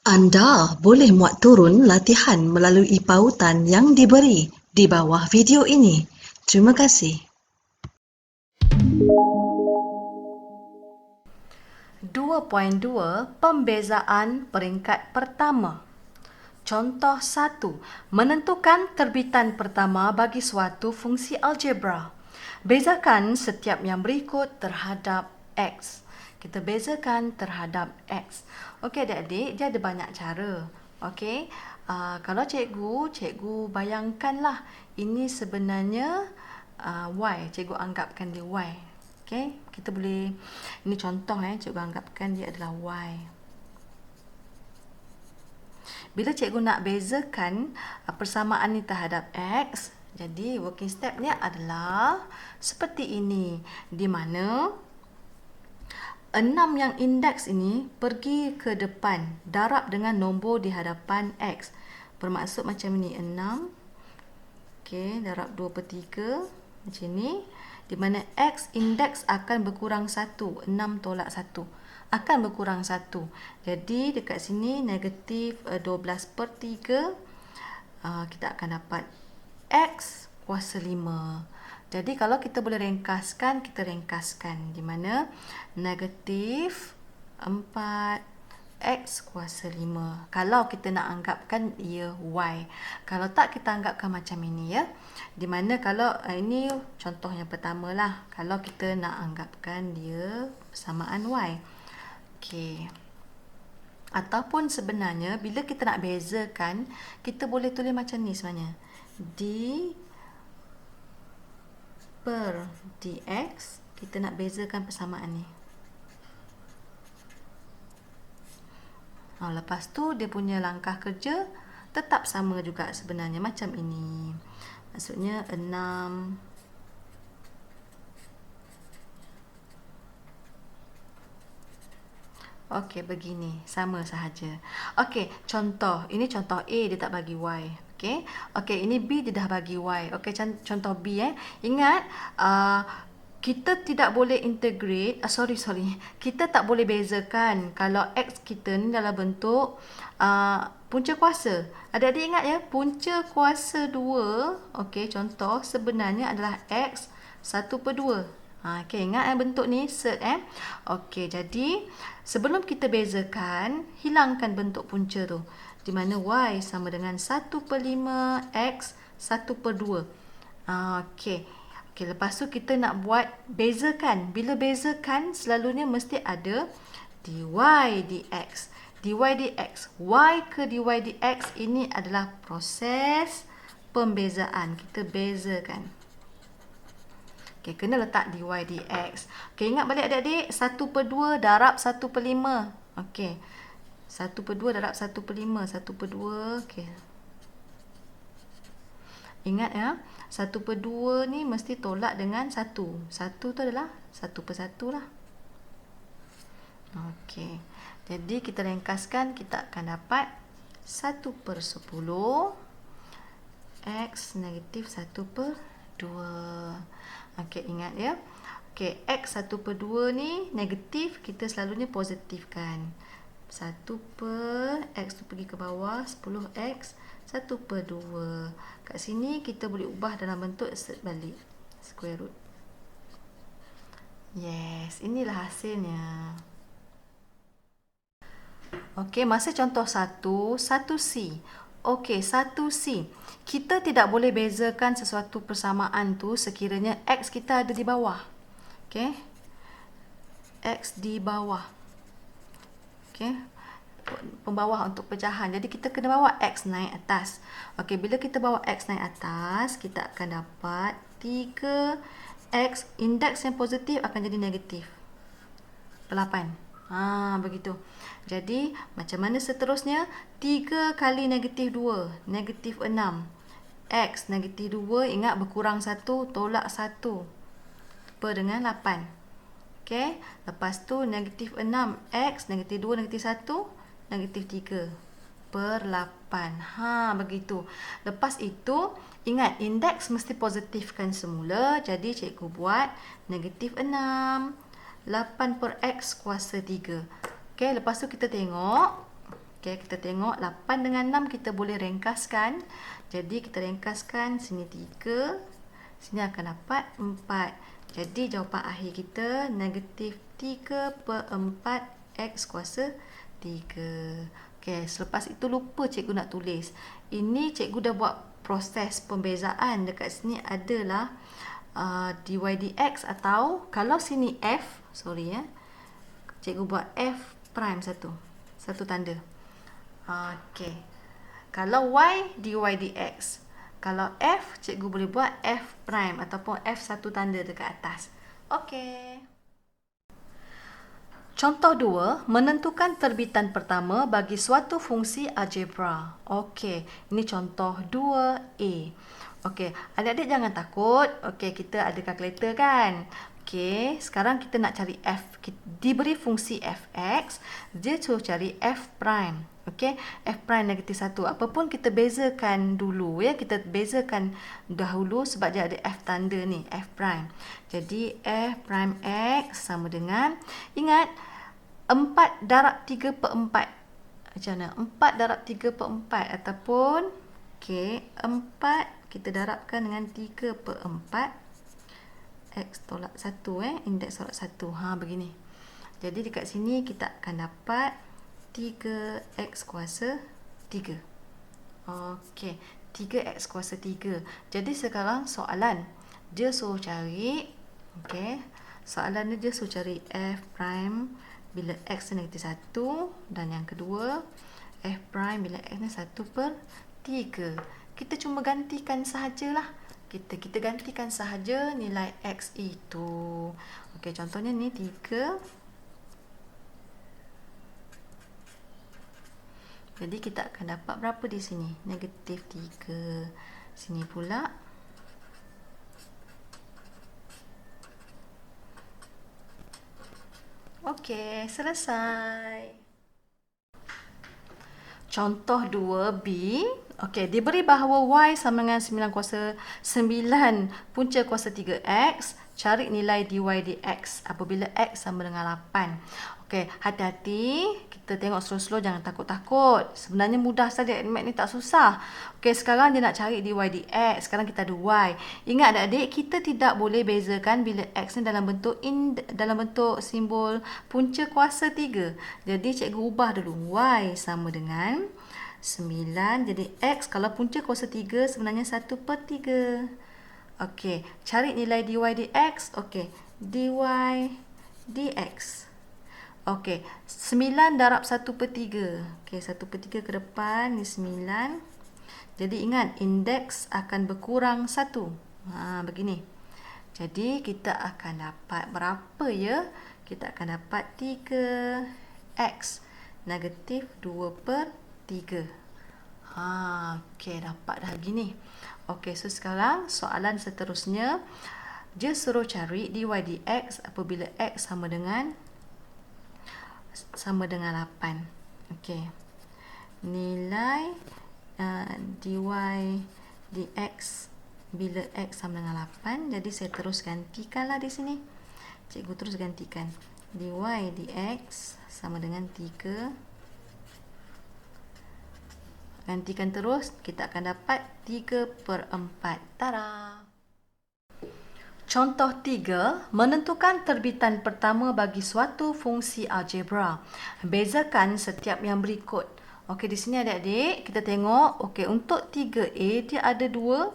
Anda boleh muat turun latihan melalui pautan yang diberi di bawah video ini. Terima kasih. 2.2 Pembezaan peringkat pertama. Contoh 1. Menentukan terbitan pertama bagi suatu fungsi algebra. Bezakan setiap yang berikut terhadap X. Kita bezakan terhadap X. Okey adik-adik, dia ada banyak cara. Okey, kalau cikgu bayangkanlah ini sebenarnya Y. Cikgu anggapkan dia Y. Okey, kita boleh, ini contoh cikgu anggapkan dia adalah Y. Bila cikgu nak bezakan persamaan ni terhadap X, jadi working stepnya adalah seperti ini, di mana 6 yang indeks ini pergi ke depan, darab dengan nombor di hadapan X. Bermaksud macam ni, 6, okey, darab 2/3, macam ni, di mana X indeks akan berkurang 1, 6 tolak 1. Akan berkurang 1. Jadi dekat sini negatif 12/3, kita akan dapat X kuasa 5. Jadi kalau kita boleh ringkaskan, kita ringkaskan. Di mana negatif 4 X kuasa 5. Kalau kita nak anggapkan ia Y. Kalau tak, kita anggapkan macam ini ya. Di mana kalau ini contoh yang pertama lah. Kalau kita nak anggapkan dia persamaan Y. Okey. Ataupun sebenarnya bila kita nak bezakan, kita boleh tulis macam ni sebenarnya. D per dx, kita nak bezakan persamaan ni. Lepas tu dia punya langkah kerja tetap sama juga sebenarnya, macam ini. Maksudnya 6 okey, begini, sama sahaja. Okey, contoh, ini contoh A, dia tak bagi Y. Okey, ini B, dia dah bagi Y. Okey, contoh B Ingat, kita tidak boleh integrate, kita tak boleh bezakan kalau X kita ni dalam bentuk punca kuasa. Adik-adik ingat ya, punca kuasa 2, okey, contoh sebenarnya adalah X 1/2. Okey, ingat bentuk ni, set Okey, jadi sebelum kita bezakan, hilangkan bentuk punca tu. Di mana Y sama dengan 1/5 X 1/2. Okey. Okey, lepas tu kita nak buat bezakan. Bila bezakan, selalunya mesti ada dy dx. dy dx. Y ke dy dx ini adalah proses pembezaan. Kita bezakan. Okey, kena letak dy dx. Okey, ingat balik adik-adik, 1/2 darab 1/5. Okey. 1/2 darab 1/5. 1/2. Okey. Ingat ya, 1/2 ni mesti tolak dengan 1. 1 tu adalah 1/1 lah. Okey. Jadi kita ringkaskan, kita akan dapat 1/10 X negatif 1/2. Okey, ingat ya. Okey, X 1/2 ni negatif, kita selalunya positifkan. 1/X tu pergi ke bawah, 10X 1/2. Kat sini kita boleh ubah dalam bentuk balik, square root. Yes, inilah hasilnya. Okey, masa contoh 1C. Okey, 1C. Kita tidak boleh bezakan sesuatu persamaan tu sekiranya X kita ada di bawah. Okey. X di bawah. Okey. Pembawah untuk pecahan. Jadi kita kena bawa X naik atas. Okey, bila kita bawa X naik atas, kita akan dapat 3X, indeks yang positif akan jadi negatif 8. Begitu. Jadi, macam mana seterusnya? 3 kali negatif 2, negatif 6. X negatif 2, ingat berkurang 1, tolak 1 per dengan 8. Okey, lepas tu negatif 6, X negatif 2, negatif 1, negatif 3 per 8. Begitu. Lepas itu, ingat indeks mesti positifkan semula. Jadi cikgu buat negatif 6, 8 per X kuasa 3. Okey, lepas tu kita tengok Okey, kita tengok 8 dengan 6 kita boleh ringkaskan. Jadi kita ringkaskan sini 3, sini akan dapat 4. Jadi jawapan akhir kita negatif 3/4 X kuasa 3. Okey, selepas itu lupa cikgu nak tulis. Ini cikgu dah buat proses pembezaan. Dekat sini adalah dy dx, atau kalau sini f, cikgu buat f prime satu tanda. Okey. Kalau y dy dx. Kalau f, cikgu boleh buat f prime ataupun f satu tanda dekat atas. Okey. Contoh 2, menentukan terbitan pertama bagi suatu fungsi algebra. Okey, ini contoh 2A. Okey, adik-adik jangan takut. Okey, kita ada kalkulator kan? Okey, sekarang kita nak cari f. Diberi fungsi fx, dia suruh cari f prime. Okey, f prime negatif 1. Apapun kita bezakan dulu ya. Kita bezakan dahulu sebab dia ada f tanda ni, f prime. Jadi f prime x sama dengan, ingat 4 darab 3/4. Macam mana? 4 darab 3/4 ataupun okey, 4 kita darabkan dengan 3/4. X tolak 1 indeks tolak 1. Begini. Jadi dekat sini kita akan dapat 3x kuasa 3. Okey, 3x kuasa 3. Jadi sekarang soalan dia suruh cari, okey, soalan dia suruh cari f prime bila x negatif 1, dan yang kedua f prime bila x ni 1/3. Kita cuma gantikan sahajalah. Kita gantikan sahaja nilai x itu. Okey, contohnya ni 3. Jadi kita akan dapat berapa di sini? Negatif 3. Sini pula okey, selesai. Contoh 2B. Okey, diberi bahawa y sama dengan 9 kuasa 9 punca kuasa 3x. Cari nilai dy dx apabila x sama dengan 8. Okey, hati-hati. Kita tengok slow-slow, jangan takut-takut. Sebenarnya mudah saja, math ni tak susah. Okey, sekarang dia nak cari dy dx. Sekarang kita ada y. Ingat adik-adik, kita tidak boleh bezakan bila x ni dalam bentuk simbol punca kuasa 3. Jadi cikgu ubah dulu. Y sama dengan 9. Jadi x kalau punca kuasa 3 sebenarnya 1/3. Okey, cari nilai dy dx. Okey, dy dx. Okey, 9 darab 1/3. Okey, 1/3 ke depan ni 9. Jadi ingat, indeks akan berkurang 1. Begini. Jadi kita akan dapat berapa ya? Kita akan dapat 3x negatif 2/3. Okey, dapat dah gini. Okey, so sekarang soalan seterusnya, dia suruh cari dy dx apabila x sama dengan 8. Okey. Nilai dy dx bila x sama dengan 8. Jadi saya terus gantikanlah di sini. Cikgu terus gantikan. Dy dx sama dengan 3. Gantikan terus, kita akan dapat 3/4. Tada! Contoh 3, menentukan terbitan pertama bagi suatu fungsi algebra. Bezakan setiap yang berikut. Okey, di sini adik-adik, kita tengok, okey, untuk 3A dia ada dua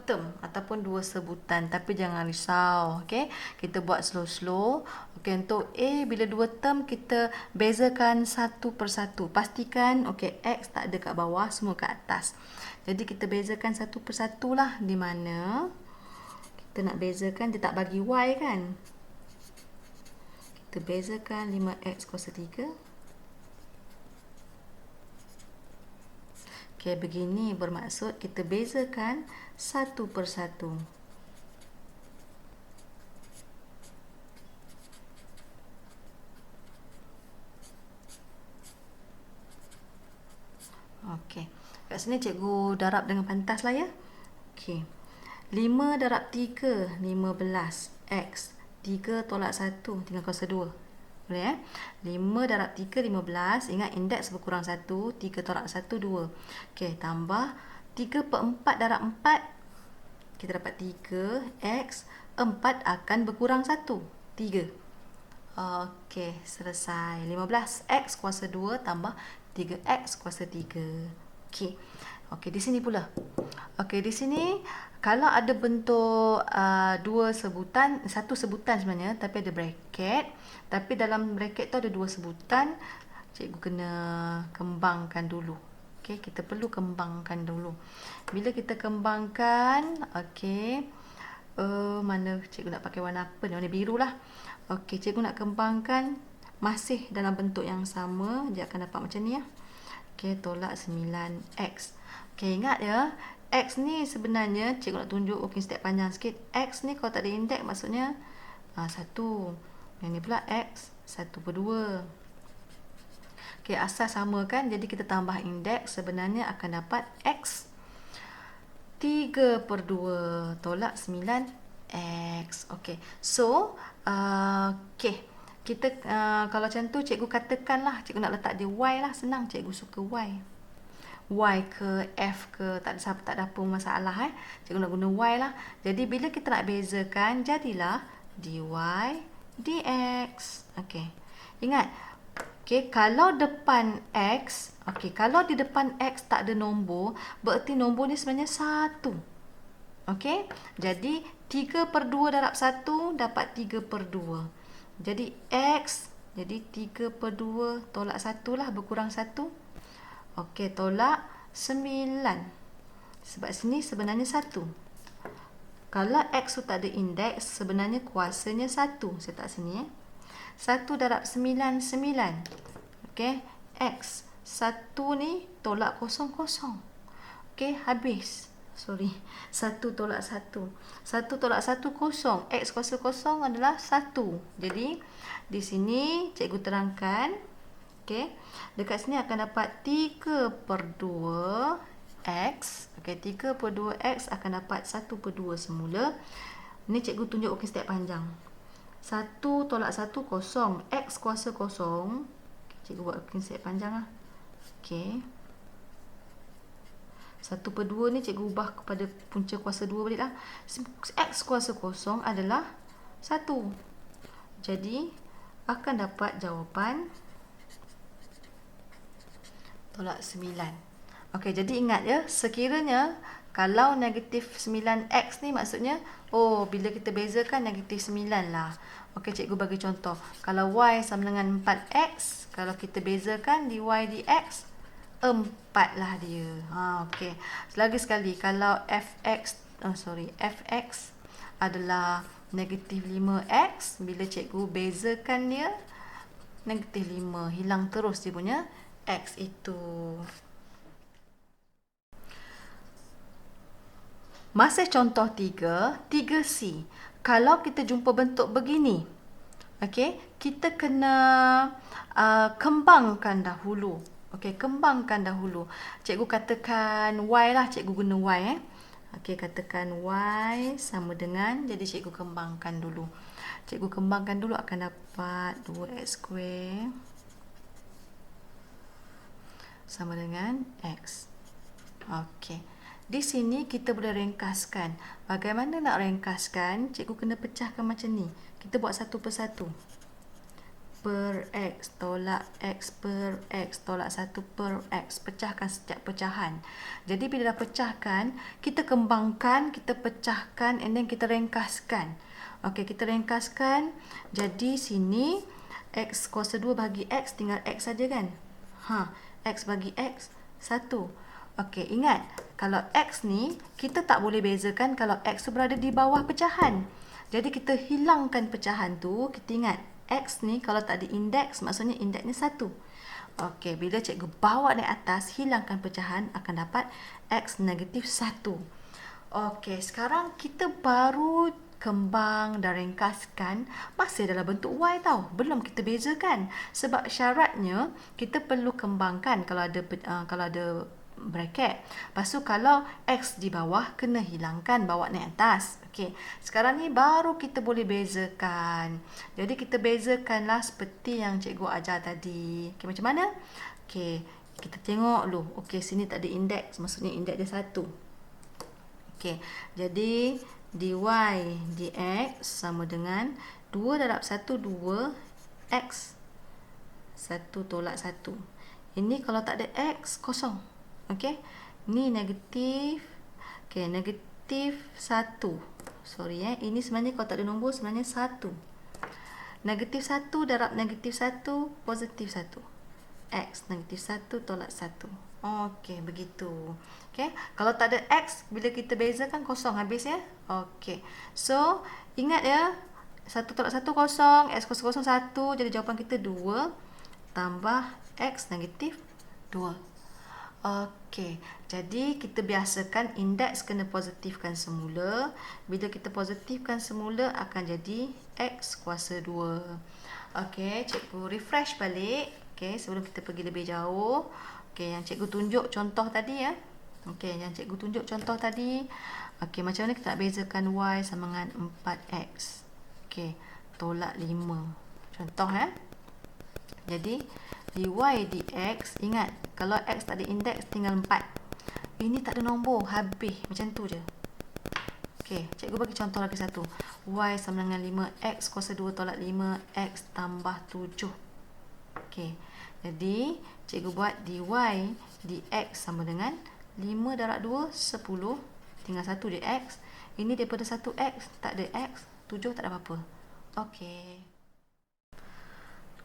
term ataupun dua sebutan, tapi jangan risau. Okey, kita buat slow-slow. Okey, untuk A bila dua term kita bezakan satu persatu. Pastikan okey, x tak ada kat bawah, semua kat atas. Jadi kita bezakan satu persatu lah. Di mana kita nak bezakan, dia tak bagi y kan. Kita bezakan 5x kuasa 3. Okey, begini bermaksud kita bezakan satu persatu. Okey. Kat sini cikgu darab dengan pantas lah ya. Okey. 5 darab 3, 15. X. 3 tolak 1, tinggal kuasa 2. Boleh 5 darab 3, 15. Ingat indeks berkurang 1. 3 tolak 1, 2. Okey, tambah 3 per 4 darab 4. Kita dapat 3. X. 4 akan berkurang 1. 3. Okey, selesai. 15. X kuasa 2 tambah 3X kuasa 3. Okey. Okey, di sini pula. Okey, di sini kalau ada bentuk satu sebutan sebenarnya, tapi ada bracket. Tapi dalam bracket tu ada 2 sebutan. Cikgu kena kembangkan dulu. Okey, kita perlu kembangkan dulu. Bila kita kembangkan, okey. Mana cikgu nak pakai warna apa ni? Warna biru lah. Okey, cikgu nak kembangkan masih dalam bentuk yang sama. Dia akan dapat macam ni ya. Okey, tolak 9X. Okey, ingat ya. X ni sebenarnya cikgu nak tunjuk step panjang sikit. X ni kalau tak ada indeks maksudnya 1. Yang ni pula X 1/2. Okey, asal sama kan. Jadi kita tambah indeks, sebenarnya akan dapat X 3/2 tolak 9X. Okey. So, okey. Kita kalau macam tu cikgu katakanlah cikgu nak letak dia Y lah, senang, cikgu suka Y. Y ke F ke tak ada apa masalah Cikgu nak guna Y lah. Jadi bila kita nak bezakan, jadilah dy dx. Okey. Ingat, okey, kalau depan X, okey, kalau di depan X tak ada nombor, berarti nombor ni sebenarnya 1. Okey? Jadi 3/2 darab 1 dapat 3/2. Jadi X, jadi 3/2 tolak 1 lah, berkurang 1. Okey, tolak 9. Sebab sini sebenarnya 1. Kalau X tu tak ada indeks, sebenarnya kuasanya 1. Saya tak sini 1 darab 9, 9. Okey, X. 1 ni tolak 0, 0. Okey, habis. Sorry, 1 tolak 1. 1 tolak 1, 0. X kuasa 0 adalah 1. Jadi, di sini cikgu terangkan. Okey, dekat sini akan dapat 3/2 X. Okey, 3/2 X akan dapat 1/2 semula. Ni cikgu tunjuk step panjang. 1 tolak 1, 0. X kuasa 0. Cikgu buat step panjang lah. Okey. 1/2 ni cikgu ubah kepada punca kuasa 2 balik lah. X kuasa 0 adalah 1. Jadi, akan dapat jawapan tolak 9. Okey, jadi ingat ya, sekiranya kalau negatif 9X ni maksudnya, bila kita bezakan negatif 9 lah. Okey, cikgu bagi contoh. Kalau Y sama dengan 4X, kalau kita bezakan dy dx, 4 lah dia. Okey. Lagi sekali, kalau fx adalah negatif 5x, bila cikgu bezakan dia, negatif 5. Hilang terus dia punya X itu. Masih contoh 3, 3C. Kalau kita jumpa bentuk begini, okey, kita kena kembangkan dahulu. Okey, kembangkan dahulu. Cikgu katakan Y lah, cikgu guna Y Okey, katakan Y sama dengan, jadi cikgu kembangkan dulu. Cikgu kembangkan dulu akan dapat 2x square sama dengan X. Okey. Di sini kita boleh ringkaskan. Bagaimana nak ringkaskan? Cikgu kena pecahkan macam ni. Kita buat satu persatu. Per X tolak X per X tolak 1 per X. Pecahkan setiap pecahan. Jadi bila dah pecahkan, kita kembangkan, kita pecahkan, and then kita ringkaskan. Okey, kita ringkaskan. Jadi sini X kuasa 2 bagi X, tinggal X saja kan? X bagi X, 1. Okey, ingat, kalau X ni, kita tak boleh bezakan kalau X tu berada di bawah pecahan. Jadi, kita hilangkan pecahan tu. Kita ingat, X ni kalau tak ada indeks, maksudnya indeksnya 1. Okey, bila cikgu bawa naik atas, hilangkan pecahan, akan dapat X negatif 1. Okey, sekarang kita baru kembang dan ringkaskan, masih dalam bentuk Y tau. Belum kita bezakan. Sebab syaratnya kita perlu kembangkan kalau ada bracket. Lepas tu kalau X di bawah, kena hilangkan, bawa naik atas. Okey, sekarang ni baru kita boleh bezakan. Jadi kita bezakanlah seperti yang cikgu ajar tadi. Okey, macam mana? Okey, kita tengok dulu. Okey, sini tak ada indeks, maksudnya indeks dia 1. Okey, jadi dy dx sama dengan 2 darab 1, 2 x. 1 tolak 1. Ini kalau tak ada x, kosong. Okey, ni negatif. Okey, negatif 1. Sorry ini sebenarnya kalau tak ada nombor sebenarnya 1. Negatif 1 darab negatif 1, positif 1. X negatif 1 tolak 1. Okey, begitu. Okey, kalau tak ada X, bila kita bezakan kosong habis ya. Okey, so ingat ya, 1 tolak 1 kosong, X kosong 1, jadi jawapan kita 2 tambah X negatif 2. Okey, jadi kita biasakan indeks kena positifkan semula. Bila kita positifkan semula akan jadi X kuasa 2. Okey, cikgu refresh balik. Okey, sebelum kita pergi lebih jauh. Okey, yang cikgu tunjuk contoh tadi ya. Okey, yang cikgu tunjuk contoh tadi. Okey, macam mana kita nak bezakan Y sama dengan 4X. Okey, tolak 5. Contoh ya. Jadi, dy dx, ingat, kalau X tak ada indeks tinggal 4. Ini tak ada nombor, habis. Macam tu je. Okey, cikgu bagi contoh lagi satu. Y sama dengan 5X kuasa 2 tolak 5X tambah 7. Okey, jadi cikgu buat dy dx sama dengan 5 darab 2, 10. Tinggal 1 dx. Ini daripada 1x, tak ada x. 7 tak ada apa-apa. Okey.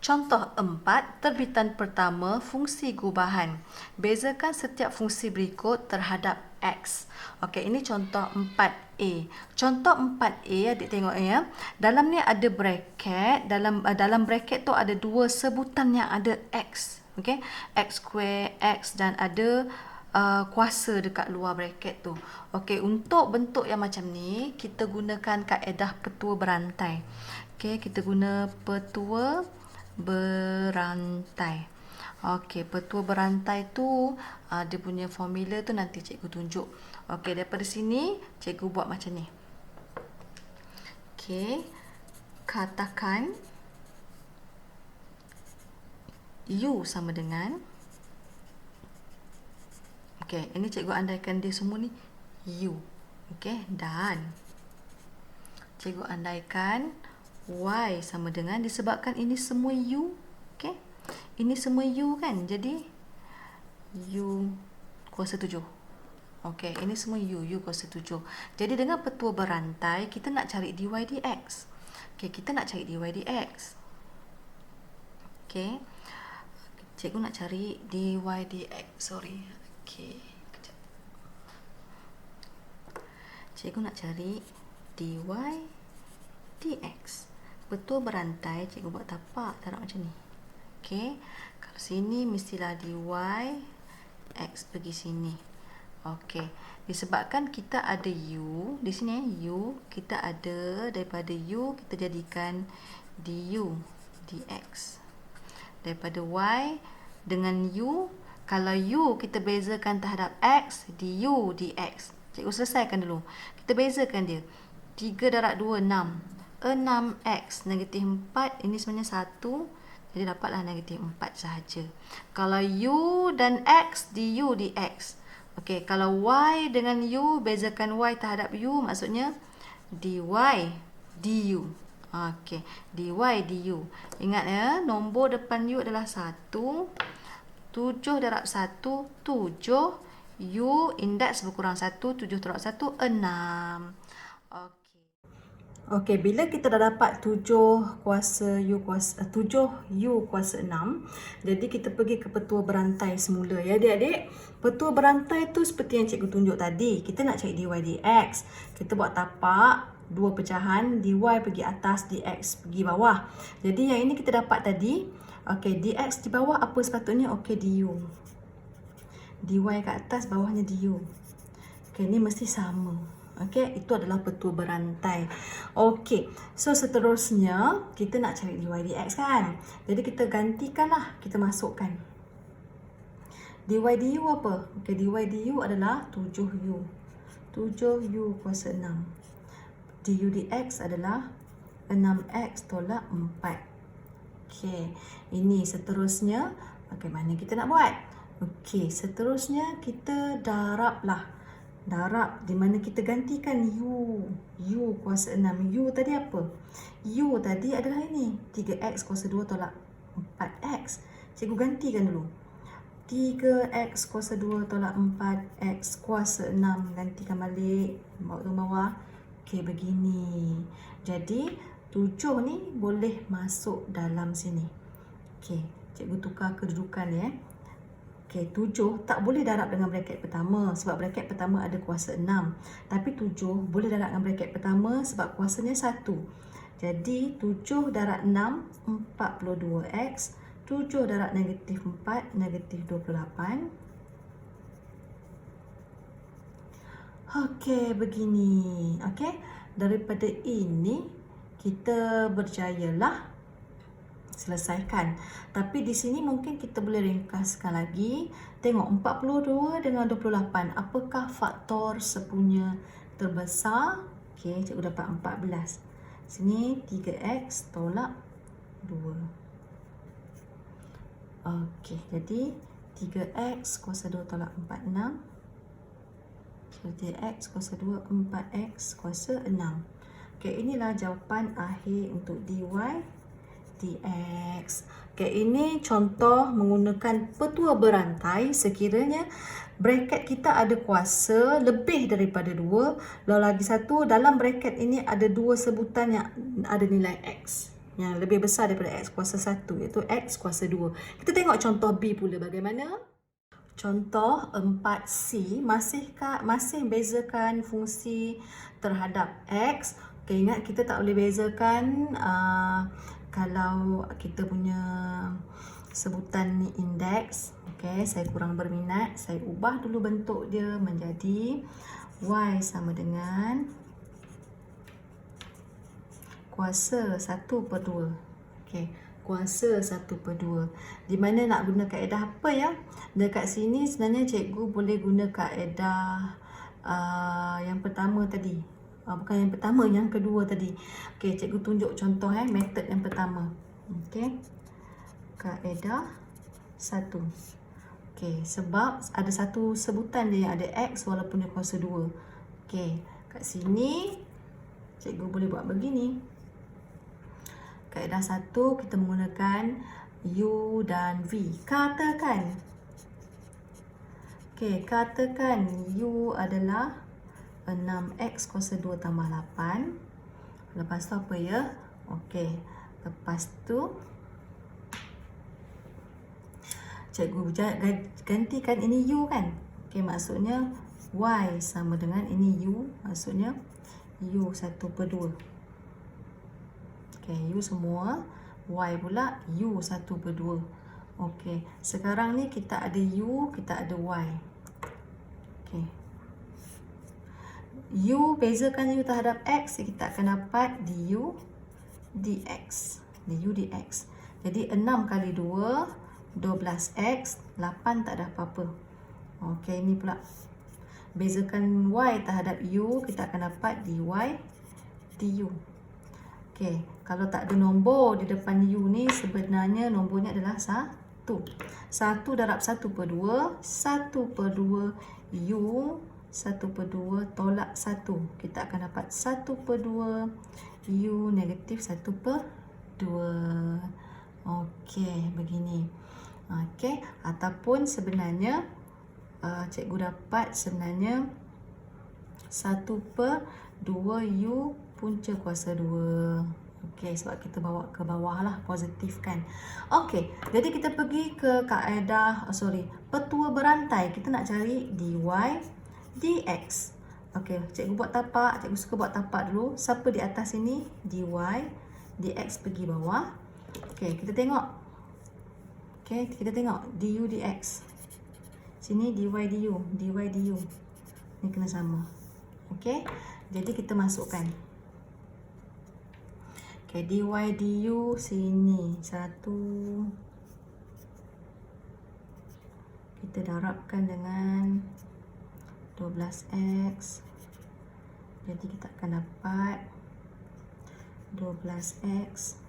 Contoh 4, terbitan pertama, fungsi gubahan. Bezakan setiap fungsi berikut terhadap X. Okey, ini contoh 4A. Contoh 4A, adik tengok ya. Dalam ni ada bracket. Dalam bracket tu ada dua sebutan yang ada X. Okey, X square, X dan ada kuasa dekat luar bracket tu. Okey, untuk bentuk yang macam ni, kita gunakan kaedah petua berantai. Okey, kita guna petua berantai. Okey, petua berantai tu dia punya formula tu nanti cikgu tunjuk. Okey, daripada sini cikgu buat macam ni. Okey, katakan U sama dengan, okey, ini cikgu andaikan dia semua ni U. Okey, dan cikgu andaikan Y sama dengan, disebabkan ini semua U, okey, ini semua U kan, jadi U kuasa 7. Okey, ini semua U kuasa 7. Jadi dengan petua berantai, kita nak cari dy dx. Okey, kita nak cari dy dx. Okey, cikgu nak cari dy dx, sorry. Okey, kejap. Cikgu nak cari dy dx. Petua berantai, cikgu buat tapak taruh macam ni. Okey, kalau sini mestilah dy x pergi sini. Okey, disebabkan kita ada U di sini, U kita ada, daripada U kita jadikan du dx. Daripada Y dengan U, kalau U kita bezakan terhadap X, du dx. Cikgu selesaikan dulu. Kita bezakan dia. 3 darab 2, 6. 6x negatif 4, ini sebenarnya 1, jadi dapatlah negatif 4 sahaja. Kalau U dan X, du dx. Okey, kalau Y dengan U, bezakan Y terhadap U, maksudnya dy du. Okey, dy du. Ingat ya, nombor depan U adalah 1. 7 darab 1, 7. U indeks berkurang 1, 7 darab 1, 6. Okey. Okey, bila kita dah dapat 7 kuasa U kuasa 7 U kuasa 6, jadi kita pergi ke petua berantai semula ya adik-adik. Petua berantai tu seperti yang cikgu tunjuk tadi. Kita nak cari dy dx. Kita buat tapak, dua pecahan, dy pergi atas, dx pergi bawah. Jadi yang ini kita dapat tadi. Okey, dx di bawah apa sepatutnya? Okey, du. Dy kat atas, bawahnya du. Okey, ni mesti sama. Okey, itu adalah petua berantai. Okey, so seterusnya kita nak cari dy dx kan. Jadi kita gantikanlah, kita masukkan. dy du apa? Okey, dy du adalah 7u. 7u kuasa 6. Du dx adalah 6x tolak 4. Okey, ini seterusnya bagaimana kita nak buat? Okey, seterusnya kita darablah. Darab di mana kita gantikan u. U kuasa 6. U tadi apa? U tadi adalah ini. 3x kuasa 2 tolak 4x. Cikgu gantikan dulu. 3x kuasa 2 tolak 4x kuasa 6. Gantikan balik. Bawa ke bawah. Okey, begini. Jadi, 7 ni boleh masuk dalam sini. Okey, cikgu tukar kedudukan ya. Okey, 7 tak boleh darab dengan braket pertama sebab braket pertama ada kuasa 6. Tapi 7 boleh darab dengan braket pertama sebab kuasanya 1. Jadi, 7 darab 6, 42x. 7 darab negatif 4, negatif 28. Okey, begini. Okey, daripada ini kita berjayalah selesaikan. Tapi di sini mungkin kita boleh ringkaskan lagi. Tengok 42 dengan 28. Apakah faktor sepunya terbesar? Okey, cikgu dapat 14. Sini 3x tolak 2. Okey, jadi 3x kuasa 2 tolak 4, 6. 3x kuasa 2, 4x kuasa 6. Okey, inilah jawapan akhir untuk dy dx. Okey, ini contoh menggunakan petua berantai sekiranya braket kita ada kuasa lebih daripada 2. Lalu lagi satu, dalam braket ini ada dua sebutan yang ada nilai x yang lebih besar daripada x kuasa 1, iaitu x kuasa 2. Kita tengok contoh B pula bagaimana. Contoh 4C, masih bezakan fungsi terhadap x. Okay, ingat kita tak boleh bezakan kalau kita punya sebutan ni indeks. Okay, saya kurang berminat. Saya ubah dulu bentuk dia menjadi y sama dengan kuasa 1/2. Okey, kuasa 1/2. Di mana nak guna kaedah apa ya? Dekat sini sebenarnya cikgu boleh guna kaedah yang pertama tadi. Bukan yang pertama, yang kedua tadi. Okey, cikgu tunjuk contoh metod yang pertama. Okey. Kaedah 1. Okey, sebab ada satu sebutan dia yang ada x walaupun dia kuasa 2. Okey, kat sini cikgu boleh buat begini. Kaedah 1 kita menggunakan u dan v. Katakan. Okey, katakan u adalah 6x kuasa 2 tambah 8. Lepas tu apa ya? Okey, lepas tu cikgu gantikan ini u kan? Okey, maksudnya y sama dengan ini u, maksudnya u 1/2. Okey, u semua, y pula u 1/2. Okey, sekarang ni kita ada u, kita ada y. Okey. U bezakan u terhadap x, kita akan dapat du dx. Du dx. Jadi 6 kali 2, 12x, 8 tak ada apa-apa. Okey, ini pula. Bezakan y terhadap u, kita akan dapat dy du. Okey, kalau tak ada nombor di depan u ni, sebenarnya nombornya adalah 1. 1 darab 1/2, 1/2 u, 1/2 tolak 1. Kita akan dapat 1/2 u negatif 1/2. Okey, begini. Okey, ataupun sebenarnya cikgu dapat sebenarnya 1/2 u punca kuasa 2. Okey, sebab kita bawa ke bawah lah, positif kan. Okey, jadi kita pergi ke kaedah, petua berantai. Kita nak cari dy dx. Okey, cikgu buat tapak. Cikgu suka buat tapak dulu. Siapa di atas ini? Dy dx pergi bawah. Okey, kita tengok. Okey, kita tengok du dx. Sini dy du, dy du. Ni kena sama. Okey, jadi kita masukkan. Okey, dy du sini 1. kita darabkan dengan 12x. Jadi kita akan dapat 12x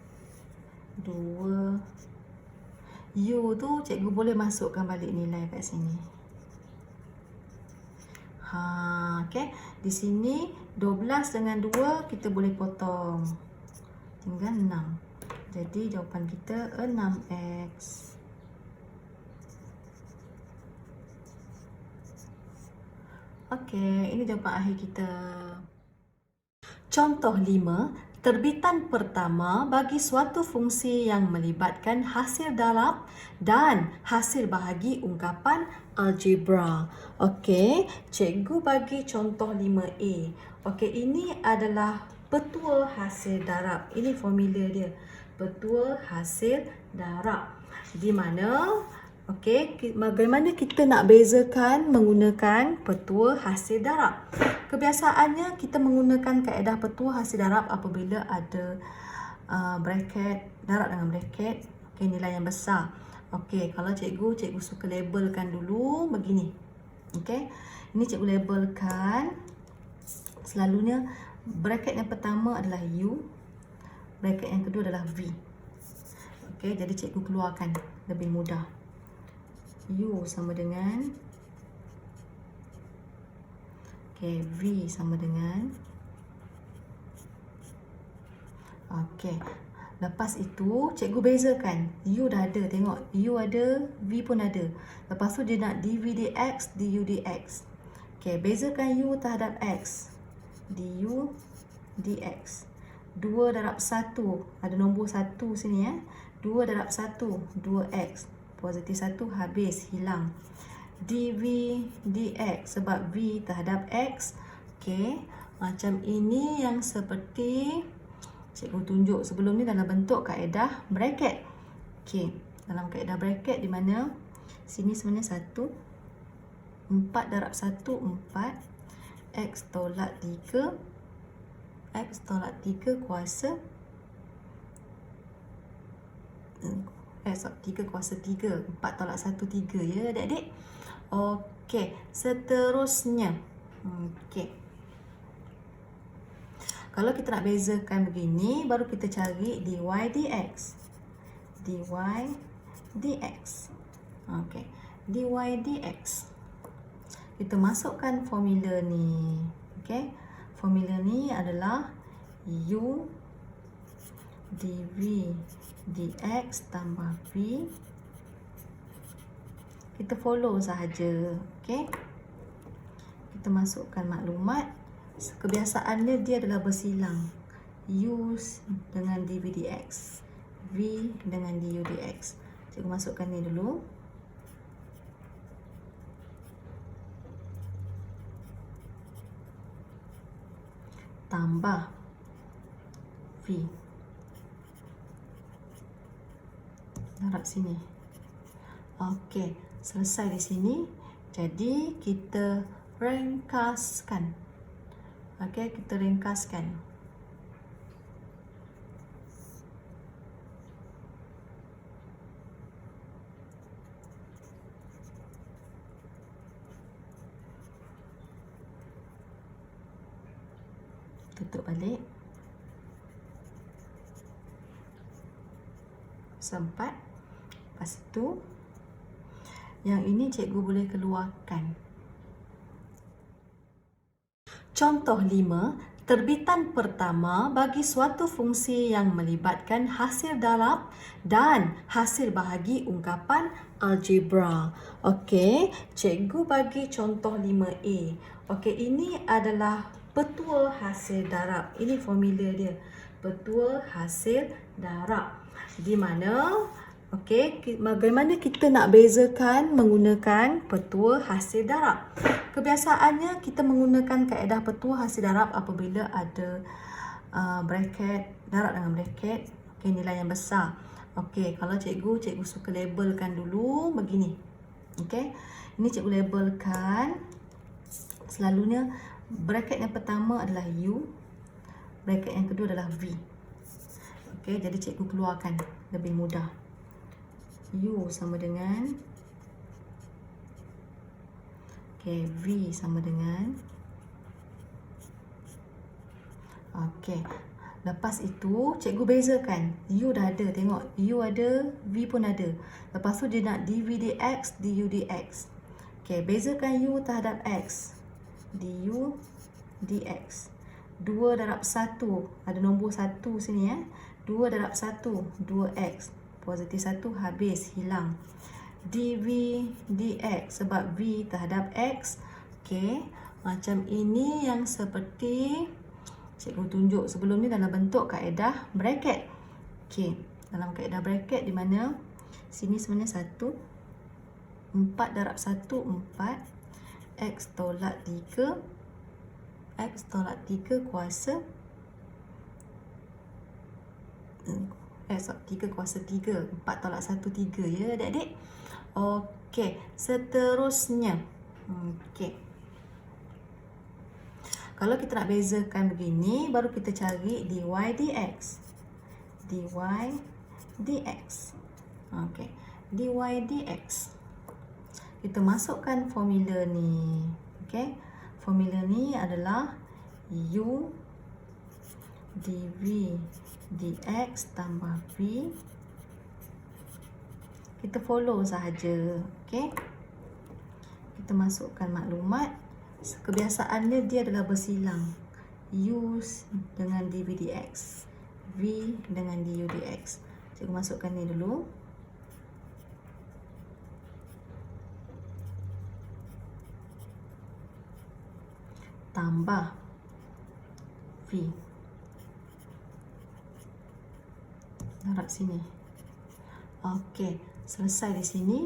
2. U tu cikgu boleh masukkan balik nilai kat sini. Okey. Di sini 12 dengan 2 kita boleh potong. Tinggal 6. Jadi jawapan kita 6x. Okey, ini jawapan akhir kita. Contoh 5, terbitan pertama bagi suatu fungsi yang melibatkan hasil darab dan hasil bahagi ungkapan algebra. Okey, cikgu bagi contoh 5A. Okey, ini adalah petua hasil darab. Ini formula dia. Petua hasil darab. Di mana okey, bagaimana kita nak bezakan menggunakan petua hasil darab? Kebiasaannya kita menggunakan kaedah petua hasil darab apabila ada bracket, darab dengan bracket, okey, nilai yang besar. Okey, kalau cikgu suka labelkan dulu begini. Okey, ini cikgu labelkan. Selalunya bracket yang pertama adalah U, bracket yang kedua adalah V. Okey, jadi cikgu keluarkan lebih mudah. U sama dengan V sama dengan lepas itu cikgu bezakan. U dah ada, tengok U ada, V pun ada. Lepas tu dia nak dV dx, du dx. Bezakan U terhadap X. du dx. 2 darab 1, ada nombor 1 sini 2 darab 1, 2x. Positif 1 habis, hilang. dV dx sebab V terhadap X. Okey, macam ini yang seperti cikgu tunjuk sebelum ni dalam bentuk kaedah bracket. Okey, dalam kaedah bracket di mana sini sebenarnya 1, 4 darab 1, 4. X tolak 3. X tolak 3 kuasa 3 kuasa 3. 4 tolak 1, 3 ya adik-adik. Okey, seterusnya. Okey. Kalau kita nak bezakan begini, baru kita cari dy dx. dy dx. Okey, dy dx. Kita masukkan formula ni. Okey. Formula ni adalah u dv dx tambah v. Kita follow sahaja. Okey. Kita masukkan maklumat. Kebiasaannya dia adalah bersilang. U dengan dv dx, v dengan du dx. Cikgu masukkan ni dulu. Tambah v. Darab sini. Okey, selesai di sini. Jadi kita ringkaskan. Okey, kita ringkaskan. Tutup balik. Sempat. Lepas tu yang ini cikgu boleh keluarkan. Contoh 5, terbitan pertama bagi suatu fungsi yang melibatkan hasil darab dan hasil bahagi ungkapan algebra. Okey, cikgu bagi contoh 5A. Okey, ini adalah petua hasil darab. Ini formula dia. Petua hasil darab. Di mana okey, bagaimana kita nak bezakan menggunakan petua hasil darab? Kebiasaannya kita menggunakan kaedah petua hasil darab apabila ada bracket, darab dengan bracket, okey, nilai yang besar. Okey, kalau cikgu suka labelkan dulu begini. Okey, ini cikgu labelkan. Selalunya bracket yang pertama adalah U, bracket yang kedua adalah V. Okey, jadi cikgu keluarkan lebih mudah. U sama dengan Okey, V sama dengan. Okey. Lepas itu, cikgu bezakan. U dah ada, tengok. U ada, V pun ada. Lepas tu dia nak dV dx, du dx. Okey, bezakan U terhadap X. Du dx. 2 darab 1. Ada nombor 1 sini ya. 2 darab 1, 2x. Positif 1 habis, hilang. dV dx sebab V terhadap X. Okey, macam ini yang seperti cikgu tunjuk sebelum ni dalam bentuk kaedah bracket. Okey, dalam kaedah bracket di mana sini sebenarnya 1, 4 darab 1, 4. X tolak 3. X tolak 3 kuasa X tolak 3 kuasa 3. 4 tolak 1, 3 ya adik-adik. Okey, seterusnya. Okey. Kalau kita nak bezakan begini, baru kita cari dy dx. dy dx. Okey, dy dx. Kita masukkan formula ni. Okey. Formula ni adalah u dv dx tambah v. Kita follow sahaja. Okey. Kita masukkan maklumat. Kebiasaannya dia adalah bersilang. U dengan dv dx, v dengan du dx. Cikgu masukkan ni dulu. Tambah v. Darab sini. Okey, selesai di sini.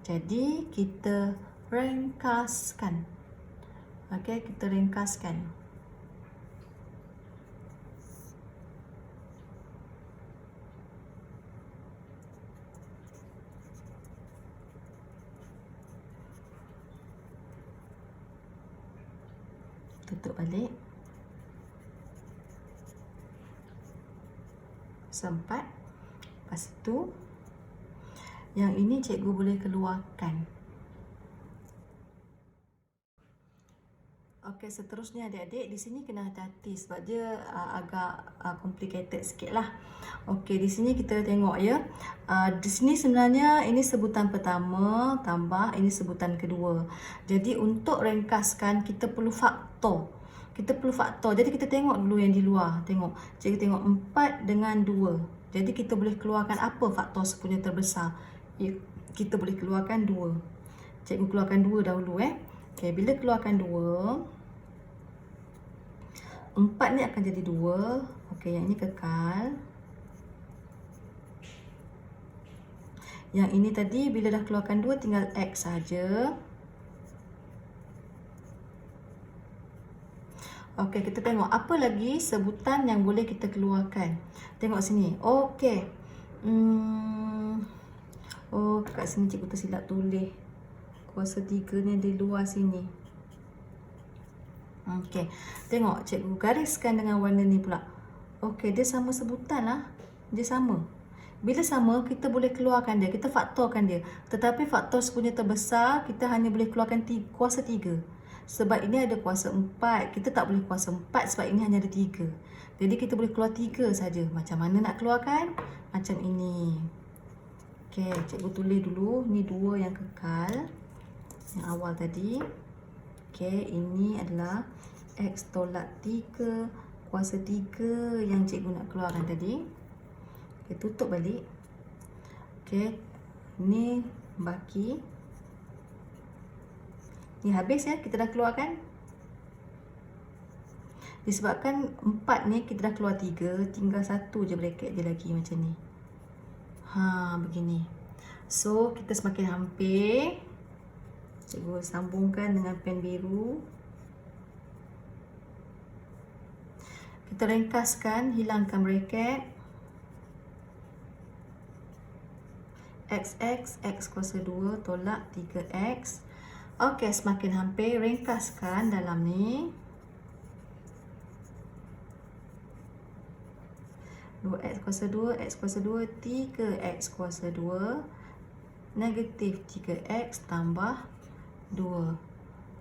Jadi kita ringkaskan. Okey, kita ringkaskan. Tutup balik. Sempat. Lepas itu, yang ini cikgu boleh keluarkan. Okey, seterusnya adik-adik, di sini kena hati-hati sebab dia agak complicated sikit lah. Okey, di sini kita tengok ya. Di sini sebenarnya ini sebutan pertama tambah ini sebutan kedua. Jadi untuk ringkaskan kita perlu faktor. Jadi kita tengok dulu yang di luar. Tengok. Cikgu tengok 4 dengan 2. Jadi kita boleh keluarkan apa faktor sepunya terbesar? Ya, kita boleh keluarkan 2. Cikgu keluarkan 2 dahulu Okey, bila keluarkan 2, 4 ni akan jadi 2. Okey, yang ini kekal. Yang ini tadi bila dah keluarkan 2 tinggal X saja. Okey, kita tengok apa lagi sebutan yang boleh kita keluarkan. Tengok sini. Okey. Oh, kat sini cikgu tersilap tulis. Kuasa 3 ni di luar sini. Okey. Tengok, cikgu gariskan dengan warna ni pula. Okey, dia sama sebutan lah. Dia sama. Bila sama, kita boleh keluarkan dia. Kita faktorkan dia. Tetapi faktor sepunya terbesar, kita hanya boleh keluarkan kuasa 3. Sebab ini ada kuasa 4. Kita tak boleh kuasa 4 sebab ini hanya ada 3. Jadi kita boleh keluar 3 saja. Macam mana nak keluarkan? Macam ini. Okey, cikgu tulis dulu. Ni 2 yang kekal. Yang awal tadi. Okey, ini adalah X tolak 3 kuasa 3 yang cikgu nak keluarkan tadi. Okey, tutup balik. Okey, ni baki. Ni habis ya, kita dah keluarkan. Disebabkan 4 ni kita dah keluar 3, tinggal 1 je bracket dia lagi macam ni. Begini. So, kita semakin hampir. Cikgu sambungkan dengan pen biru. Kita ringkaskan, hilangkan bracket. XX, X kuasa 2 tolak 3X. Okey, semakin hampir, ringkaskan dalam ni. 2X kuasa 2, X kuasa 2, 3X kuasa 2. Negatif 3X tambah 2.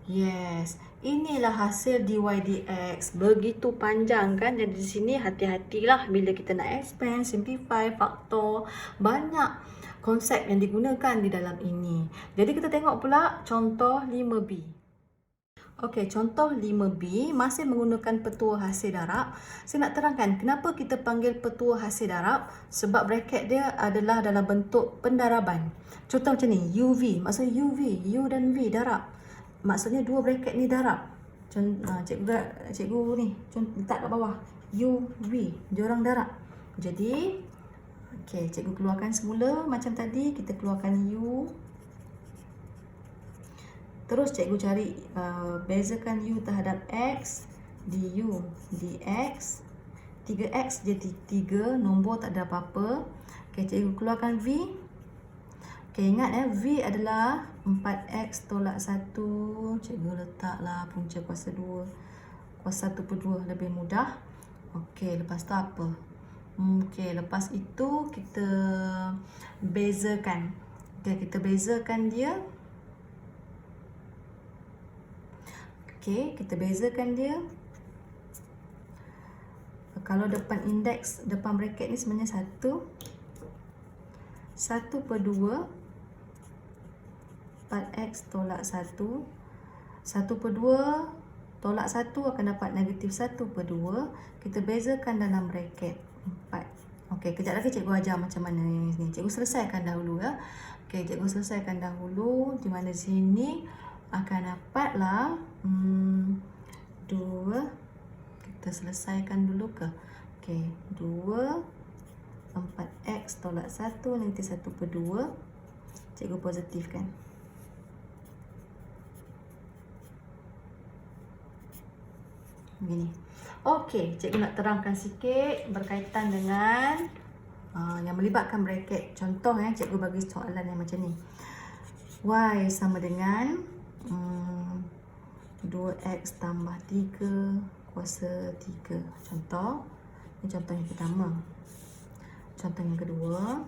Yes, inilah hasil dy dx. Begitu panjang kan? Jadi di sini hati-hatilah bila kita nak expand, simplify, faktor. Banyak konsep yang digunakan di dalam ini. Jadi kita tengok pula contoh 5B. Okey, contoh 5B masih menggunakan petua hasil darab. Saya nak terangkan kenapa kita panggil petua hasil darab, sebab bracket dia adalah dalam bentuk pendaraban. Contoh macam ni, UV, maksudnya UV, U dan V darab. Maksudnya dua bracket ni darab. Cikgu ni letak kat bawah. UV, diorang darab. Jadi, okey, cikgu keluarkan semula macam tadi, kita keluarkan U. Terus cikgu cari bezakan U terhadap X, DU, DX. 3X jadi 3, nombor tak ada apa-apa. Okay, cikgu keluarkan V. Okay, ingat V adalah 4X tolak 1. Cikgu letaklah punca kuasa 2. Kuasa 1/2 lebih mudah. Okay, lepas tu apa? Okay, lepas itu kita bezakan. Okay, kita bezakan dia. Okey, kita bezakan dia. Kalau depan indeks, depan bracket ni sebenarnya 1. 1/2 4x tolak 1. 1/2 tolak 1 akan dapat negatif 1/2. Kita bezakan dalam bracket 4. Okey, kejap lagi cikgu ajar macam mana ni. Cikgu selesaikan dahulu ya. Okey, cikgu selesaikan dahulu di mana sini akan dapatlah 2. Kita selesaikan dulu ke. Okey, 2 4x tolak 1 negatif 1/2. Cikgu positifkan. Begini. Okey, cikgu nak terangkan sikit berkaitan dengan yang melibatkan bracket. Contoh cikgu bagi soalan yang macam ni. Y sama dengan 2x tambah 3 kuasa 3. Contoh. Ini contoh yang pertama. Contoh yang kedua.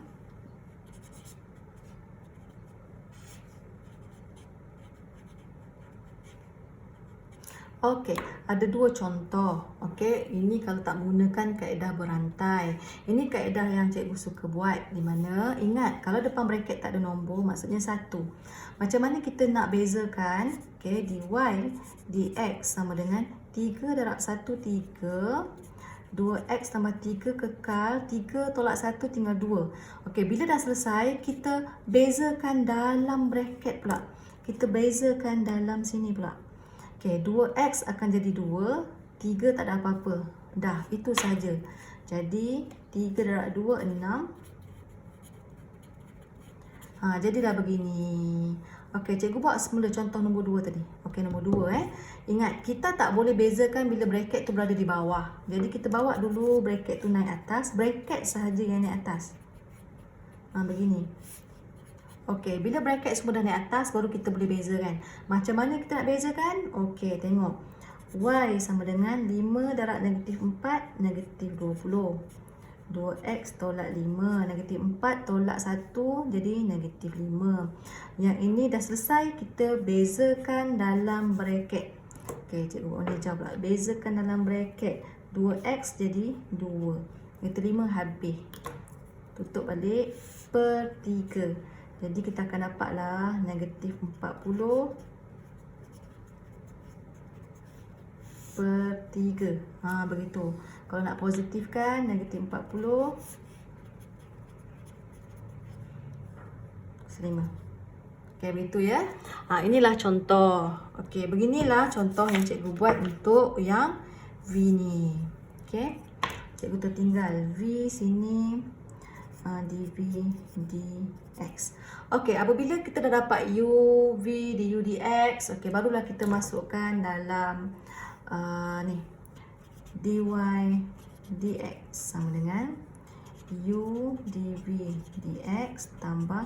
Okey, ada dua contoh. Okey, ini kalau tak menggunakan kaedah berantai. Ini kaedah yang cikgu suka buat. Di mana, ingat, kalau depan bracket tak ada nombor, maksudnya 1. Macam mana kita nak bezakan? Okey, dy dx sama dengan 3 darab 1, 3. 2x tambah 3 kekal. 3 tolak 1 tinggal 2. Okey, bila dah selesai, kita bezakan dalam bracket pula. Kita bezakan dalam sini pula. Okey, 2x akan jadi 2, 3 tak ada apa-apa. Dah, itu saja. Jadi, 3 darab 2, 6. Jadilah begini. Okey, cikgu buat semula contoh nombor 2 tadi. Okey, nombor 2 Ingat, kita tak boleh bezakan bila bracket tu berada di bawah. Jadi, kita bawa dulu bracket tu naik atas. Bracket sahaja yang naik atas. Begini. Okey, bila bracket semua dah naik atas, baru kita boleh bezakan. Macam mana kita nak bezakan? Okey, tengok. Y sama dengan 5 darab negatif 4, negatif 20. 2x tolak 5, negatif 4 tolak 1, jadi negatif 5. Yang ini dah selesai, kita bezakan dalam bracket. Okey, cikgu ni jawab pula. Bezakan dalam bracket. 2x jadi 2. Negatif 5 habis. Tutup balik per 3. Jadi kita akan dapatlah negatif 40 per 3. Begitu. Kalau nak positifkan, negatif 40 5. Okey, begitu ya. Inilah contoh. Okey, beginilah contoh yang cikgu buat untuk yang V ni. Okey. Cikgu tertinggal V sini. dV dx. Okey, apabila kita dah dapat u, v, du, dx, okey, barulah kita masukkan dalam ni dy dx sama dengan u dv dx tambah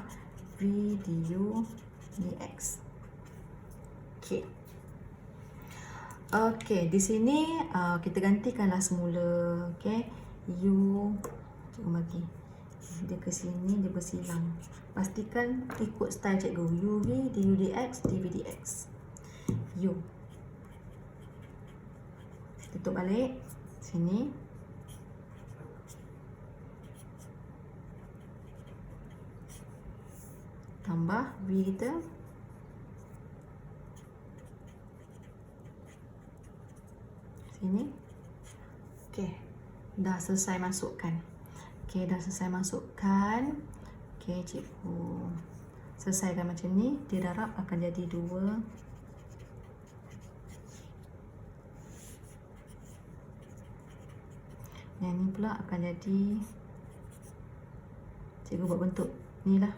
v du dx. Okey. Okey, di sini kita gantikanlah semula. Okey, u cikgu bagi dia ke sini, dia bersilang. Pastikan ikut style cikgu. UV, DU, DX, DV, DX. U. Tutup balik sini. Tambah V kita. Sini. Okey. Dah selesai masukkan. Okey, dah selesai masukkan. Okey, cikgu selesaikan macam ni. Dia darab akan jadi 2. Yang ni pula akan jadi, cikgu buat bentuk ni lah.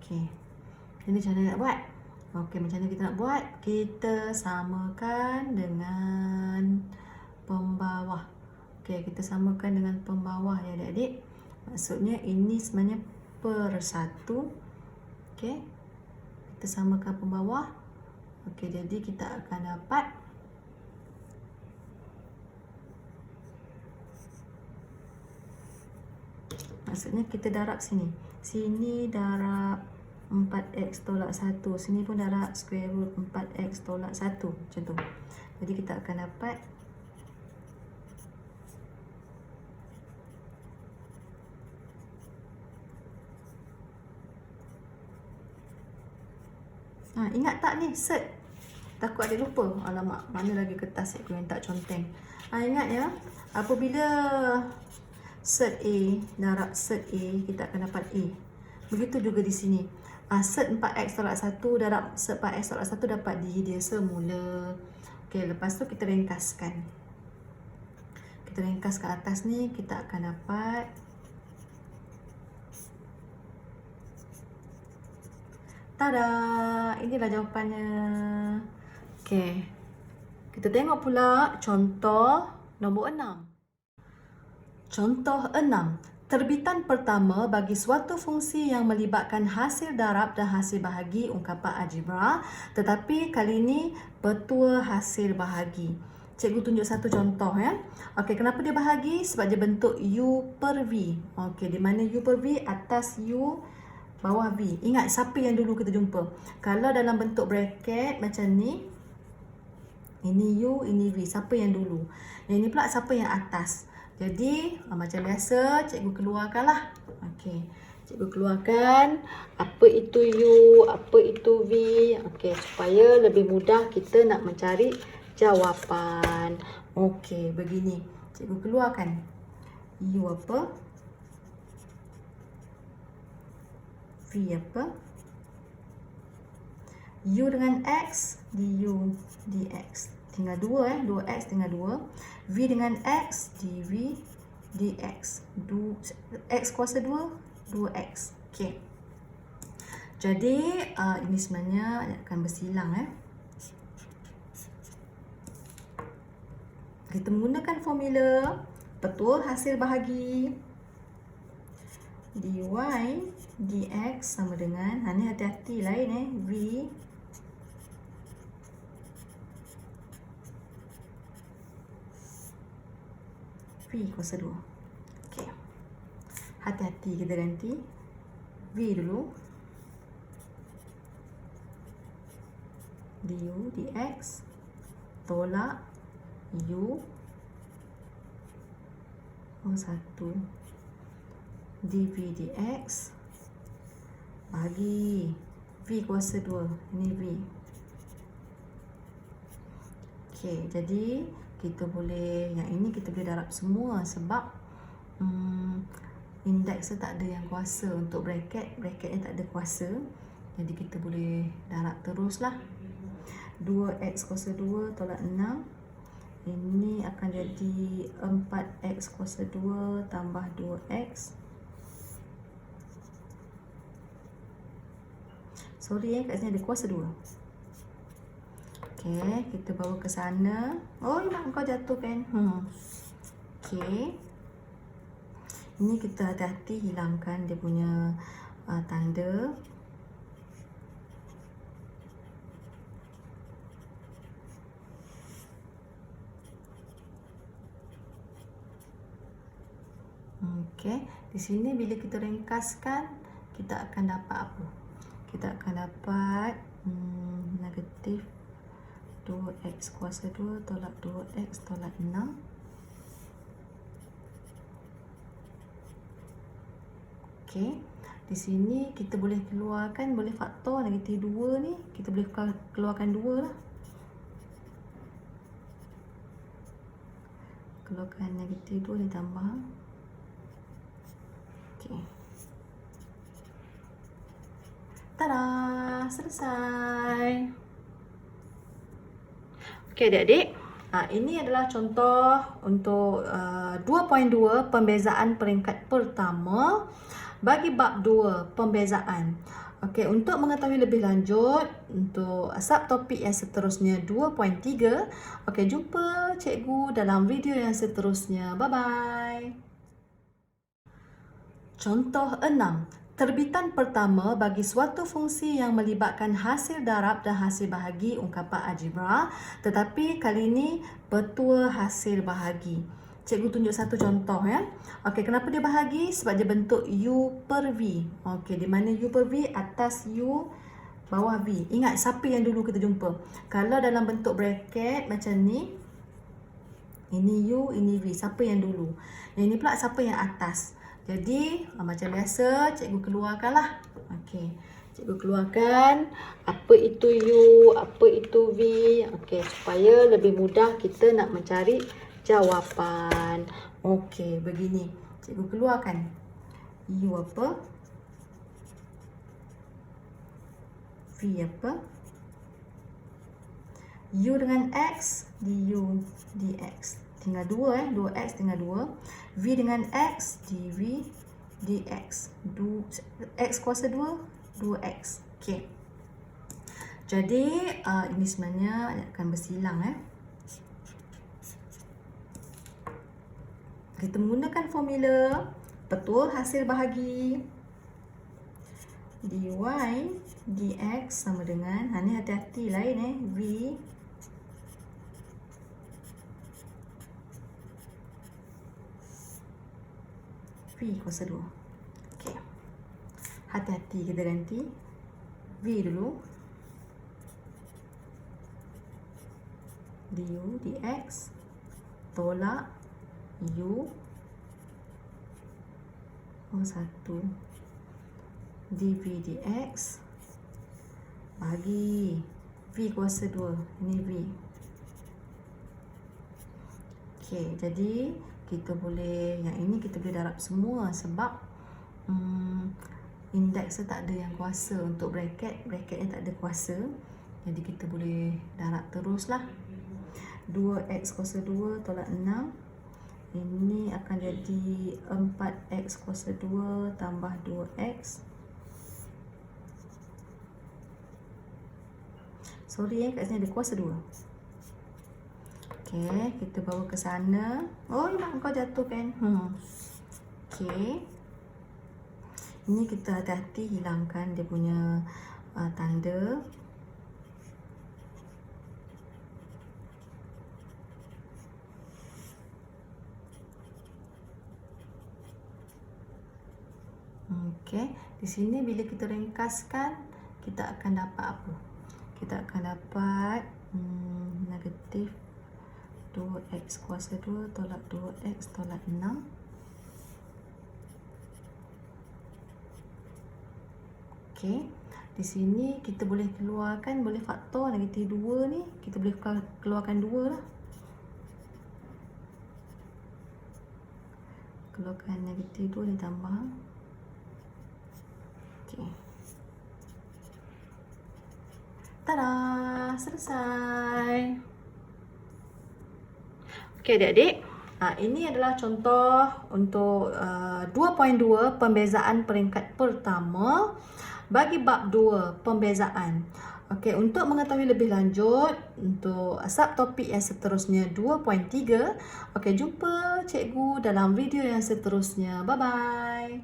Okey. Ini macam mana nak buat? Okey, macam mana kita nak buat? Kita samakan dengan pembawah. Okey, kita samakan dengan pembawah ya adik-adik. Maksudnya ini sebenarnya per 1. Okey. Kita samakan pembawah. Okey, jadi kita akan dapat maksudnya kita darab sini. Sini darab 4x tolak 1. Sini pun darab square root 4x tolak 1. Macam tu. Jadi kita akan dapat ingat tak ni set? Takut adik lupa. Alamak, mana lagi kertas cikgu yang tak conteng. Ingat ya, apabila set A darab set A, kita akan dapat A. Begitu juga di sini. Set 4x tolak 1 darab set 4x tolak 1 dapat D dia semula. Okey, lepas tu kita ringkaskan. Kita ringkas ke atas ni, kita akan dapat tada! Inilah jawapannya. Okey. Kita tengok pula contoh nombor 6. Contoh 6. Terbitan pertama bagi suatu fungsi yang melibatkan hasil darab dan hasil bahagi ungkapan algebra, tetapi kali ini betul hasil bahagi. Cikgu tunjuk satu contoh ya. Okey, kenapa dia bahagi? Sebab dia bentuk U per V. Okey, di mana U per V? Atas U, bawah V. Ingat siapa yang dulu kita jumpa? Kalau dalam bentuk bracket macam ni, ini U, ini V. Siapa yang dulu? Yang ini pula siapa yang atas? Jadi macam biasa cikgu keluarkanlah. Okey, cikgu keluarkan apa itu U, apa itu V. Okey, supaya lebih mudah kita nak mencari jawapan. Okey, begini. Cikgu keluarkan. U apa? V apa? U dengan X, du, dx. Tinggal 2 2x tinggal 2. V dengan X, dv, dx. X kuasa 2, 2x. Okey. Jadi ini sebenarnya akan bersilang Kita menggunakan formula betul hasil bahagi. dy dx sama dengan, ni hati-hati lain v kuasa 2. Okey. Hati-hati kita ganti V dulu. Du dx tolak U 1 dv dx bagi V kuasa 2. Ini V. Okey, jadi kita boleh, yang ini kita boleh darab semua sebab indeks tak ada yang kuasa. Untuk bracketnya tak ada kuasa. Jadi kita boleh darab teruslah. 2x kuasa 2 tolak 6. Ini akan jadi 4x kuasa 2 tambah 2x. Sorry kat sini ada kuasa 2. Okey, kita bawa ke sana. Oh, mak kau jatuh kan? Okey. Ini kita hati-hati hilangkan dia punya tanda. Okey, di sini bila kita ringkaskan, kita akan dapat apa? kita akan dapat negatif 2x kuasa 2 tolak 2x tolak 6. Okey, di sini kita boleh keluarkan, boleh faktor negatif 2 ni, kita boleh keluarkan 2 lah. Keluarkan negatif 2 ditambah. Okey. Tada! Selesai. Okey adik-adik, ini adalah contoh untuk 2.2 pembezaan peringkat pertama bagi bab 2 pembezaan. Okey, untuk mengetahui lebih lanjut untuk subtopik yang seterusnya 2.3, okey, jumpa cikgu dalam video yang seterusnya. Bye bye. Contoh 6. Terbitan pertama bagi suatu fungsi yang melibatkan hasil darab dan hasil bahagi ungkapan algebra, tetapi kali ini petua hasil bahagi. Cikgu tunjuk satu contoh ya. Okey, kenapa dia bahagi? Sebab dia bentuk U per V. Okey, di mana U per V? Atas U, bawah V. Ingat siapa yang dulu kita jumpa? Kalau dalam bentuk bracket macam ni, ini U, ini V. Siapa yang dulu? Yang ini pula siapa yang atas? Jadi, macam biasa, cikgu keluarkanlah. Okey, cikgu keluarkan apa itu U, apa itu V. Okey, supaya lebih mudah kita nak mencari jawapan. Okey, begini. Cikgu keluarkan. U apa? V apa? U dengan X, du, dx. Tinggal 2 2x tinggal 2. V dengan X, dv, dx. X kuasa 2, 2x. Okey. Jadi, ini sebenarnya akan bersilang Kita menggunakan formula petua hasil bahagi. dy dx sama dengan, ni hati-hati lain v kuasa 2. Okey. Hati-hati kita ganti. V dulu. du dx tolak u 1 dv dx bagi v kuasa 2. Ini v. Okey, jadi kita boleh, yang ini kita boleh darab semua sebab indeks tak ada yang kuasa. Untuk bracketnya tak ada kuasa. Jadi kita boleh darab teruslah. 2x kuasa 2 tolak 6. Ini akan jadi 4x kuasa 2 tambah 2x. Sorry kat sini ada kuasa 2. Okey, kita bawa ke sana. Oh, nak kau jatuhkan. Okey. Ini kita hati-hati hilangkan dia punya tanda. Okey, di sini bila kita ringkaskan, kita akan dapat apa? Kita akan dapat negatif 2x kuasa 2 tolak 2x tolak 6. Okey, di sini kita boleh keluarkan, boleh faktor negatif 2 ni, kita boleh keluarkan 2 lah. Keluarkan negatif 2 ditambah. Okey. Tada! Selesai. Okey adik-adik, ini adalah contoh untuk 2.2 pembezaan peringkat pertama bagi bab 2 pembezaan. Okey, untuk mengetahui lebih lanjut untuk subtopik yang seterusnya 2.3, okey, jumpa cikgu dalam video yang seterusnya. Bye bye.